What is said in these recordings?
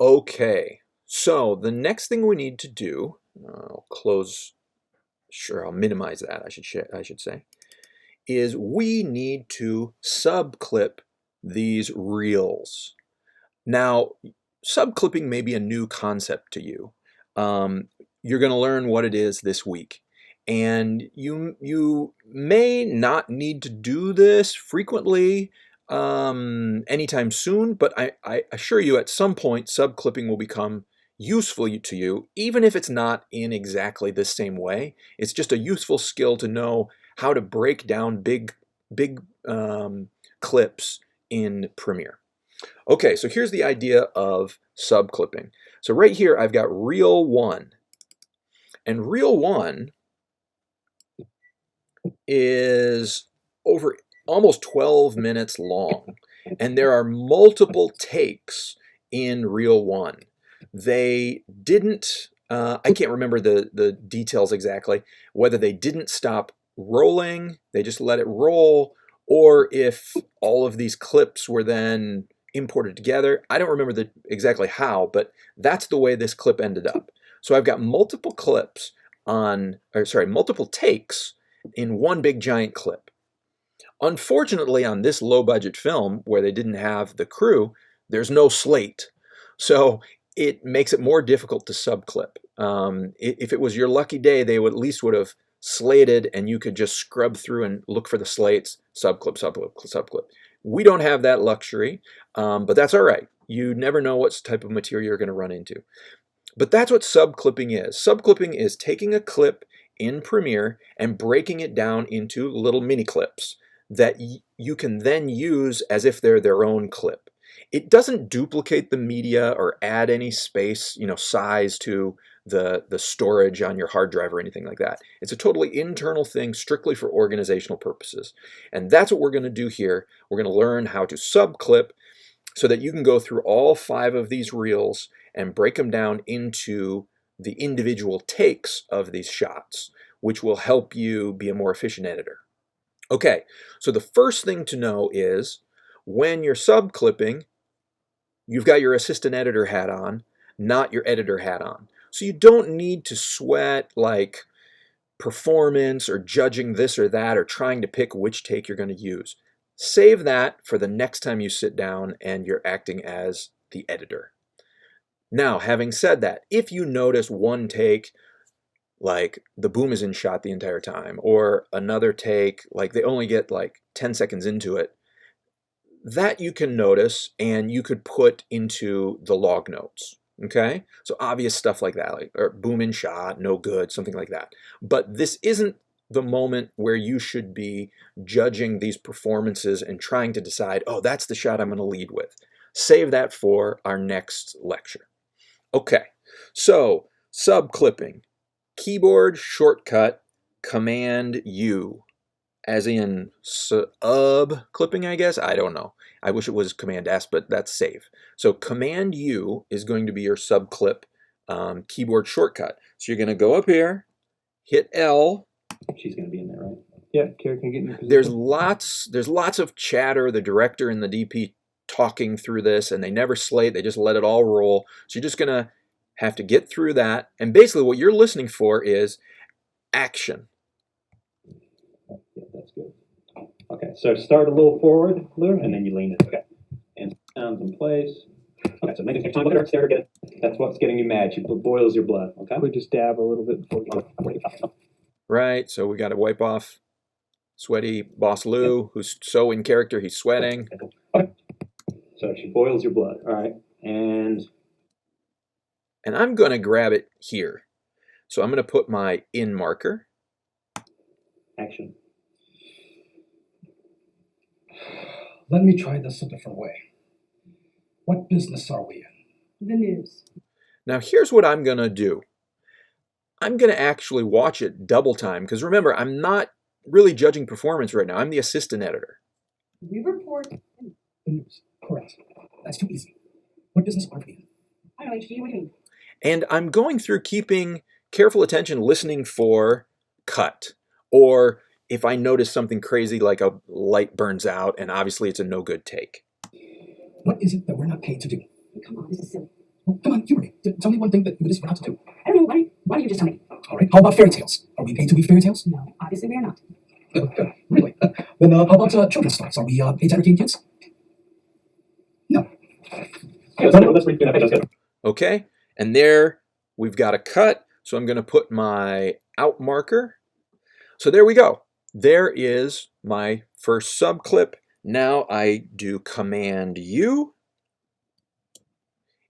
Okay, so the next thing we need to do, I'll minimize that, I should say, is we need to subclip these reels. Now, subclipping may be a new concept to you. You're going to learn what it is this week. And you may not need to do this frequently anytime soon, but I assure you at some point subclipping will become useful to you, even if it's not in exactly the same way. It's just a useful skill to know how to break down big clips in Premiere. Okay, so here's the idea of subclipping. So right here I've got reel 1. And reel 1 is over almost 12 minutes long. And there are multiple takes in reel 1. They didn't, I can't remember the details exactly, whether they didn't stop rolling, they just let it roll, or if all of these clips were then imported together. I don't remember exactly how, but that's the way this clip ended up. So I've got multiple multiple takes in one big giant clip. Unfortunately, on this low budget film where they didn't have the crew, there's no slate. So it makes it more difficult to subclip. If it was your lucky day, they would at least would have slated and you could just scrub through and look for the slates, subclip, subclip, subclip. We don't have that luxury, but that's all right. You never know what type of material you're going to run into. But that's what subclipping is. Subclipping is taking a clip in Premiere and breaking it down into little mini clips that you can then use as if they're their own clip. It doesn't duplicate the media or add any space, size to the storage on your hard drive or anything like that. It's a totally internal thing, strictly for organizational purposes. And that's what we're going to do here. We're going to learn how to subclip so that you can go through all 5 of these reels and break them down into the individual takes of these shots, which will help you be a more efficient editor. Okay, so the first thing to know is when you're subclipping, you've got your assistant editor hat on, not your editor hat on. So you don't need to sweat like performance or judging this or that or trying to pick which take you're going to use. Save that for the next time you sit down and you're acting as the editor. Now, having said that, if you notice one take, like the boom is in shot the entire time, or another take, like they only get like 10 seconds into it, that you can notice and you could put into the log notes. Okay, so obvious stuff like that, like or boom in shot, no good, something like that. But this isn't the moment where you should be judging these performances and trying to decide, oh, that's the shot I'm going to lead with. Save that for our next lecture. Okay, so subclipping, keyboard shortcut, Command U, as in clipping, I guess. I don't know. I wish it was Command S, but that's safe. So Command U is going to be your subclip keyboard shortcut. So you're going to go up here, hit L. She's going to be in there, right? Yeah, Kara can get in your position. There's lots of chatter, the director and the DP talking through this, and they never slate, they just let it all roll. So you're just going to have to get through that. And basically what you're listening for is action. Yeah, that's good. Okay, so start a little forward, Lou, and then you lean it. Okay. And sounds in place. Okay, so make time. Look at her stare again. That's what's getting you mad. She boils your blood. Okay. We just dab a little bit before we go. Right, so we got to wipe off sweaty Boss Lou, who's so in character, he's sweating. Okay. So she boils your blood. All right. And I'm going to grab it here. So I'm going to put my in marker. Action. Let me try this a different way. What business are we in? The news. Now here's what I'm going to do. I'm going to actually watch it double time because remember, I'm not really judging performance right now. I'm the assistant editor. We report The news. Correct. That's too easy. What business are we in? I don't know, HG, what do you mean? And I'm going through keeping careful attention, listening for cut. Or if I notice something crazy like a light burns out and obviously it's a no good take. What is it that we're not paid to do? Come on, this is silly. Well, come on, humor me. Tell me one thing that it is we're not to do. I don't know. Why don't you just tell me? All right. How about fairy tales? Are we paid to weave fairy tales? No, obviously we are not. Really? Then how about children's stories? Are we paid to entertain kids? No. Okay, let's read through that page. Let's go. Okay, and there we've got a cut. So I'm going to put my out marker. So there we go. There is my first subclip. Now I do Command U.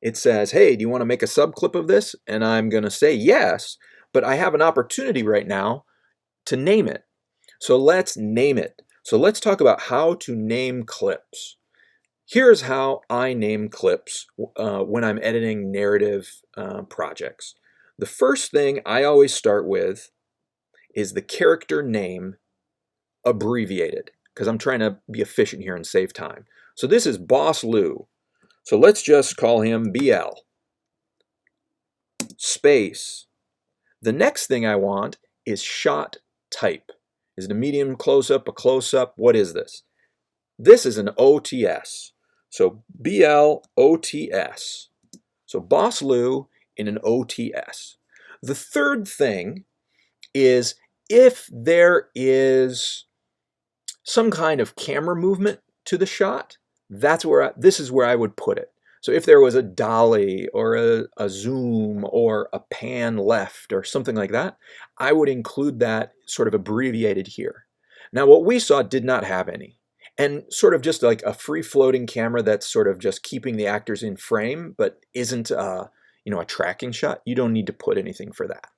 It says, hey, do you want to make a subclip of this? And I'm going to say yes, but I have an opportunity right now to name it. So let's name it. So let's talk about how to name clips. Here's how I name clips when I'm editing narrative projects. The first thing I always start with is the character name abbreviated, because I'm trying to be efficient here and save time. So this is Boss Lou. So let's just call him BL. Space. The next thing I want is shot type. Is it a medium close-up, a close-up? What is this? This is an OTS. So BL OTS. So Boss Lou in an OTS. The third thing is if there is some kind of camera movement to the shot, this is where I would put it. So if there was a dolly or a zoom or a pan left or something like that, I would include that sort of abbreviated here. Now what we saw did not have any. And sort of just like a free-floating camera that's sort of just keeping the actors in frame, but isn't a tracking shot. You don't need to put anything for that.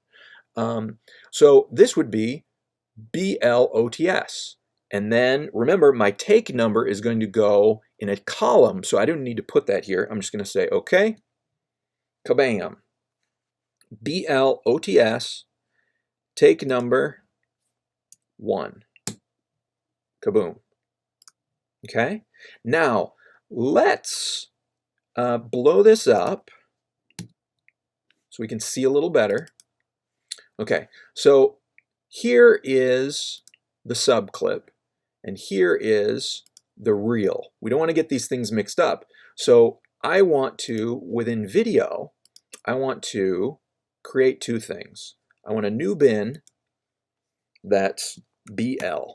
So this would be BLOTS. And then remember, my take number is going to go in a column, so I don't need to put that here. I'm just going to say, okay, kabam. BLOTS, take number 1. Kaboom. Okay, now let's blow this up so we can see a little better. Okay, so here is the subclip, and here is the reel. We don't want to get these things mixed up. So I want to, within video, I want to create two things. I want a new bin that's BL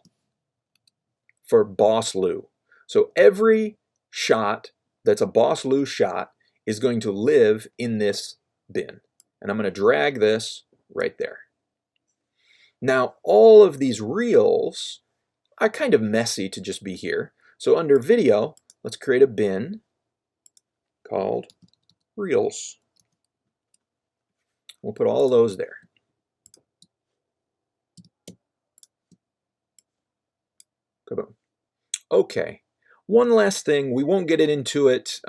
for Boss Lou. So every shot that's a Boss Lou shot is going to live in this bin. And I'm going to drag this right there. Now, all of these reels are kind of messy to just be here. So under video, let's create a bin called reels. We'll put all of those there. Kaboom. Okay, one last thing, we won't get into it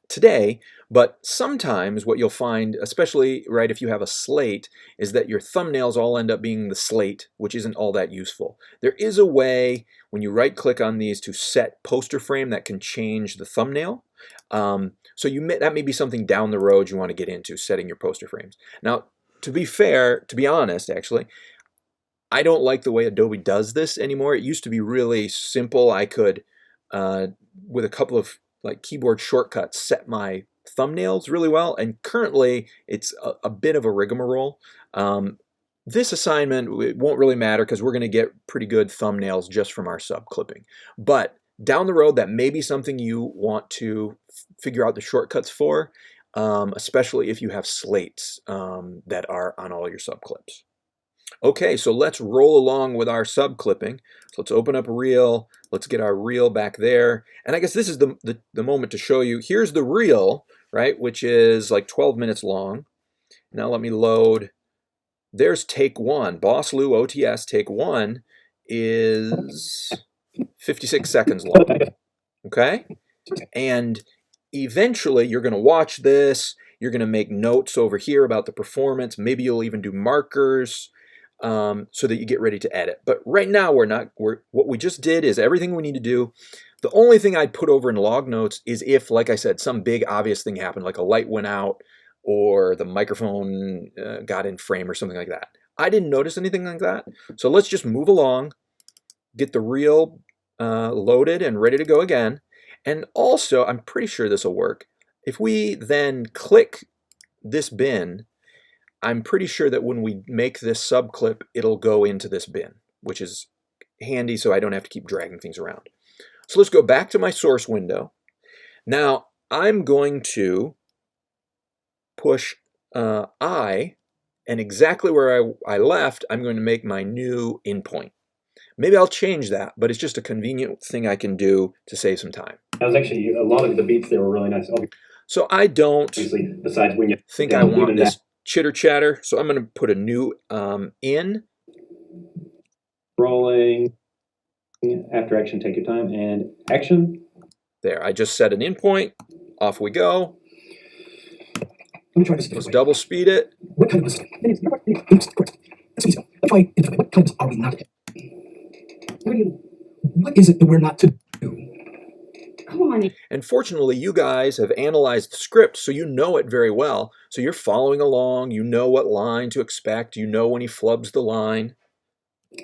today, but sometimes what you'll find, especially right if you have a slate, is that your thumbnails all end up being the slate, which isn't all that useful. There is a way when you right click on these to set poster frame that can change the thumbnail. So that may be something down the road you want to get into, setting your poster frames. Now, to be fair, to be honest actually, I don't like the way Adobe does this anymore. It used to be really simple. I could, with a couple of keyboard shortcuts, set my thumbnails really well, and currently it's a bit of a rigmarole. This assignment, it won't really matter because we're going to get pretty good thumbnails just from our subclipping. But down the road, that may be something you want to figure out the shortcuts for, especially if you have slates that are on all your subclips. Okay, so let's roll along with our subclipping. So let's open up Reel. Let's get our reel back there. And I guess this is the moment to show you. Here's the reel, right, which is like 12 minutes long. Now let me load. There's take 1. Boss Lou OTS take 1 is 56 seconds long. Okay? And eventually you're going to watch this. You're going to make notes over here about the performance. Maybe you'll even do markers. So that you get ready to edit. But right now what we just did is everything we need to do. The only thing I'd put over in log notes is if, like I said, some big obvious thing happened, like a light went out or the microphone got in frame or something like that. I didn't notice anything like that. So let's just move along, get the reel loaded and ready to go again. And also, I'm pretty sure this will work. If we then click this bin, I'm pretty sure that when we make this subclip, it'll go into this bin, which is handy so I don't have to keep dragging things around. So let's go back to my source window. Now I'm going to push I, and exactly where I left, I'm going to make my new endpoint. Maybe I'll change that, but it's just a convenient thing I can do to save some time. That was actually, a lot of the beats there were really nice. So I don't Obviously, besides when you think I want this chitter chatter, so I'm going to put a new in. Rolling, after action, take your time, and action. There, I just set an endpoint. Off we go. Let me try this. Let's double speed it. What kind of business? Correct. That's easy. Let's try it. What kind are we not in? What do you? What is it that we're not to do? Come on. And fortunately, you guys have analyzed the script, so you know it very well. So you're following along. You know what line to expect. You know when he flubs the line.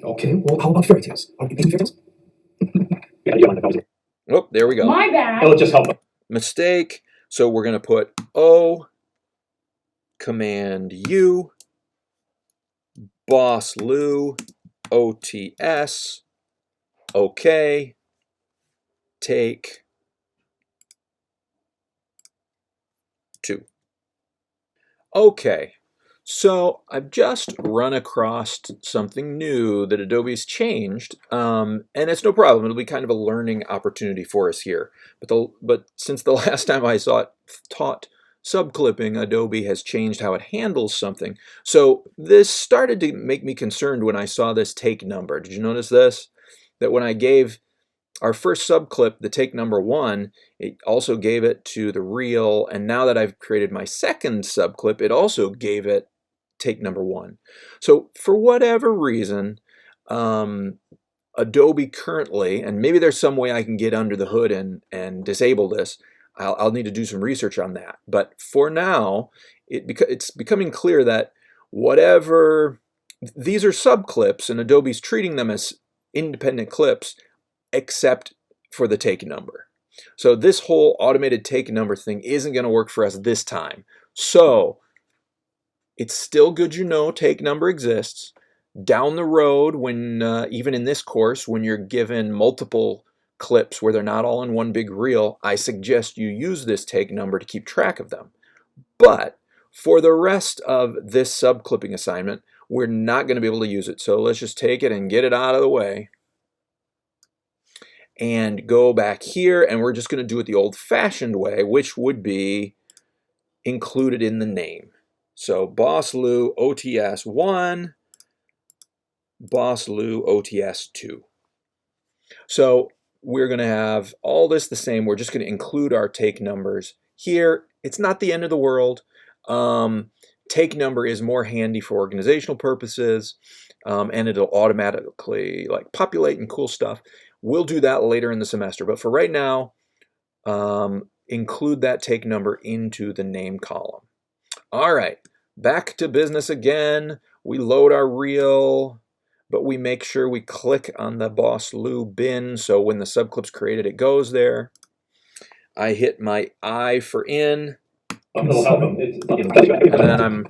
Okay, well, how about fairy tales? Are we painting fairy tales? Oh, there we go. My bad. It'll just help. Mistake. So we're going to put O, Command U, Boss Lou, OTS, OK, take 2. Okay, so I've just run across something new that Adobe's changed, and it's no problem. It'll be kind of a learning opportunity for us here. But since the last time I taught subclipping, Adobe has changed how it handles something. So this started to make me concerned when I saw this take number. Did you notice this? That when I gave our first subclip the take number 1, it also gave it to the reel, and now that I've created my second subclip, it also gave it take number 1. So for whatever reason, Adobe currently, and maybe there's some way I can get under the hood and disable this. I'll need to do some research on that. But for now, it's becoming clear that whatever, these are subclips, and Adobe's treating them as independent clips, except for the take number. So this whole automated take number thing isn't going to work for us this time. So it's still good you know take number exists. Down the road, when even in this course, when you're given multiple clips where they're not all in one big reel, I suggest you use this take number to keep track of them. But for the rest of this subclipping assignment, we're not going to be able to use it. So let's just take it and get it out of the way. And go back here, and we're just going to do it the old-fashioned way, which would be included in the name. So Boss Lou OTS 1, Boss Lou OTS 2. So we're going to have all this the same. We're just going to include our take numbers here. It's not the end of the world. Take number is more handy for organizational purposes, and it'll automatically populate and cool stuff. We'll do that later in the semester, but for right now, include that take number into the name column. All right, back to business again. We load our reel, but we make sure we click on the Boss Lou bin, so when the subclip's created, it goes there. I hit my I for in, and then I'm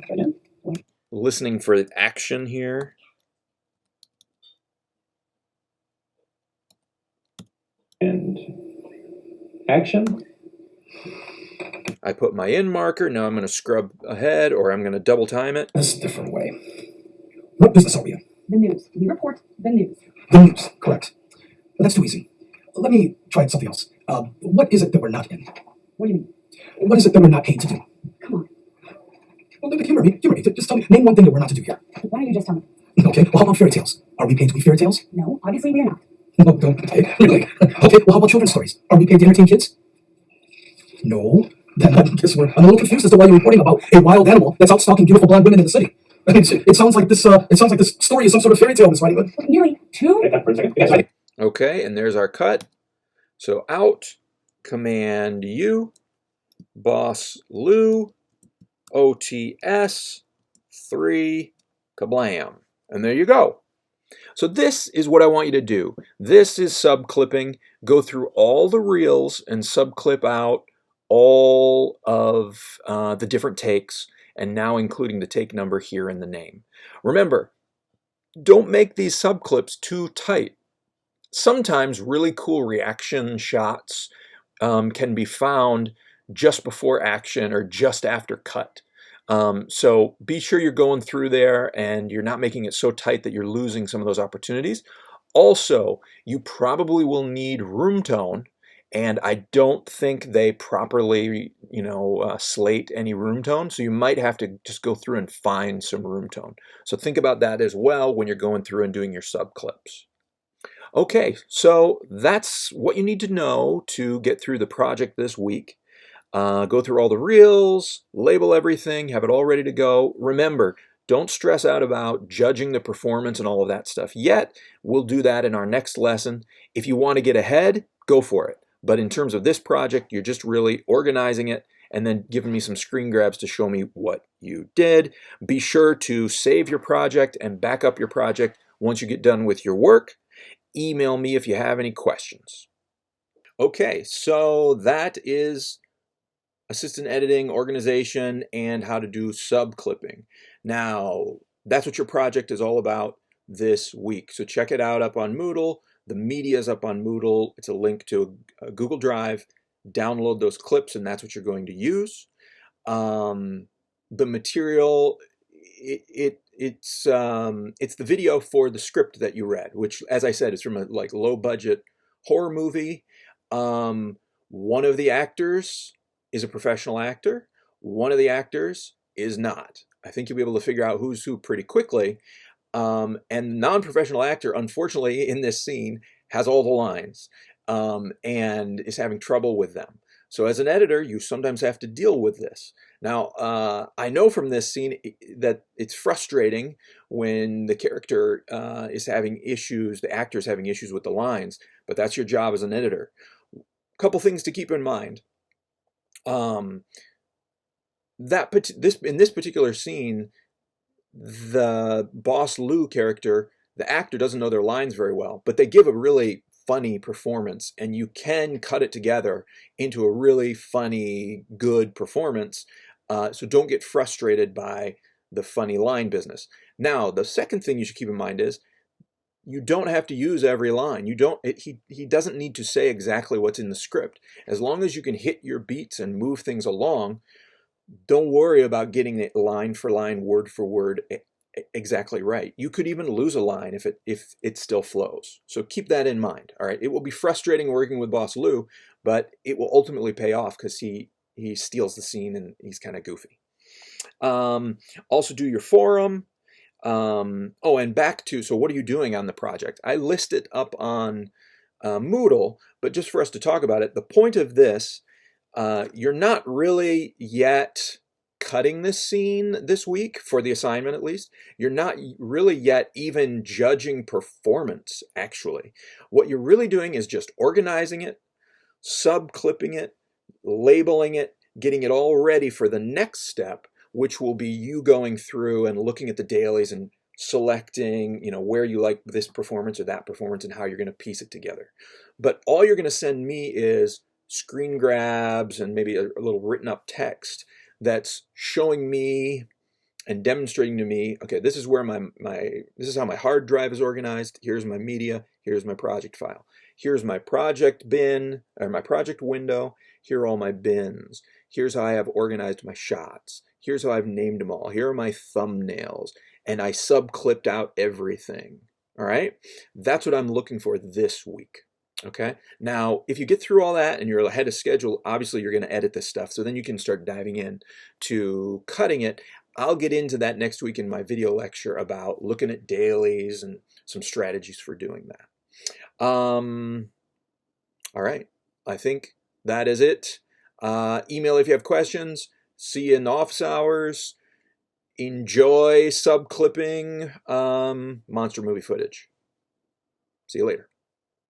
listening for action here. And action. I put my in marker. Now I'm going to scrub ahead, or I'm going to double time it. That's a different way. What business are we in? The news. We report the news. The news, correct. But that's too easy. Let me try something else. What is it that we're not in? What do you mean? What is it that we're not paid to do? Come on. Well, humor me. Just tell me. Name one thing that we're not to do here. Why don't you just tell me? Okay, well, how about fairy tales? Are we paid to be fairy tales? No, obviously we are not. No, okay, really? Okay, well, how about children's stories? Are we paid to entertain kids? No. Then I guess I'm a little confused as to why you're reporting about a wild animal that's out stalking beautiful blonde women in the city. I mean, it sounds like this. It sounds like this story is some sort of fairy tale, Miss Writing. Nearly 2. Take that for a second. Yes, Okay, and there's our cut. So out, Command U, Boss Lou, OTS 3, kablam. And there you go. So this is what I want you to do. This is subclipping. Go through all the reels and subclip out all of the different takes, and now including the take number here in the name. Remember, don't make these subclips too tight. Sometimes really cool reaction shots can be found just before action or just after cut. So be sure you're going through there and you're not making it so tight that you're losing some of those opportunities. Also, you probably will need room tone, and I don't think they properly, slate any room tone, so you might have to just go through and find some room tone. So think about that as well when you're going through and doing your subclips. Okay, so that's what you need to know to get through the project this week. Go through all the reels, label everything, have it all ready to go. Remember, don't stress out about judging the performance and all of that stuff yet. We'll do that in our next lesson. If you want to get ahead, go for it. But in terms of this project, you're just really organizing it and then giving me some screen grabs to show me what you did. Be sure to save your project and back up your project once you get done with your work. Email me if you have any questions. Okay, so that is assistant editing, organization, and how to do subclipping. Now, that's what your project is all about this week. So check it out up on Moodle. The media is up on Moodle. It's a link to a Google Drive. Download those clips, and that's what you're going to use. The material, it's the video for the script that you read, which, as I said, is from a low budget horror movie. One of the actors is a professional actor. One of the actors is not. I think you'll be able to figure out who's who pretty quickly. And non-professional actor, unfortunately, in this scene has all the lines and is having trouble with them. So as an editor, you sometimes have to deal with this. Now, I know from this scene that it's frustrating when the character is having issues, the actor is having issues with the lines, but that's your job as an editor. A couple things to keep in mind. In this particular scene, the Boss Lou character, the actor doesn't know their lines very well, but they give a really funny performance, and you can cut it together into a really funny, good performance. So don't get frustrated by the funny line business. Now, the second thing you should keep in mind is you don't have to use every line. He doesn't need to say exactly what's in the script. As long as you can hit your beats and move things along, don't worry about getting it line for line, word for word exactly right. You could even lose a line if it still flows. So keep that in mind. All right. It will be frustrating working with Boss Lou, but it will ultimately pay off because he steals the scene and he's kind of goofy. Also do your forum. Oh, and back to, so what are you doing on the project? I list it up on Moodle, but just for us to talk about it, the point of this, you're not really yet cutting this scene this week, for the assignment at least. You're not really yet even judging performance, actually. What you're really doing is just organizing it, subclipping it, labeling it, getting it all ready for the next step, which will be you going through and looking at the dailies and selecting, where you like this performance or that performance and how you're going to piece it together. But all you're going to send me is screen grabs and maybe a little written up text that's showing me and demonstrating to me, okay, this is where this is how my hard drive is organized. Here's my media. Here's my project file. Here's my project bin, or my project window. Here are all my bins. Here's how I have organized my shots. Here's how I've named them all. Here are my thumbnails. And I subclipped out everything. All right? That's what I'm looking for this week. Okay? Now, if you get through all that and you're ahead of schedule, obviously you're going to edit this stuff. So then you can start diving in to cutting it. I'll get into that next week in my video lecture about looking at dailies and some strategies for doing that. All right. I think that is it. Email if you have questions. See you in office hours. Enjoy subclipping monster movie footage. See you later.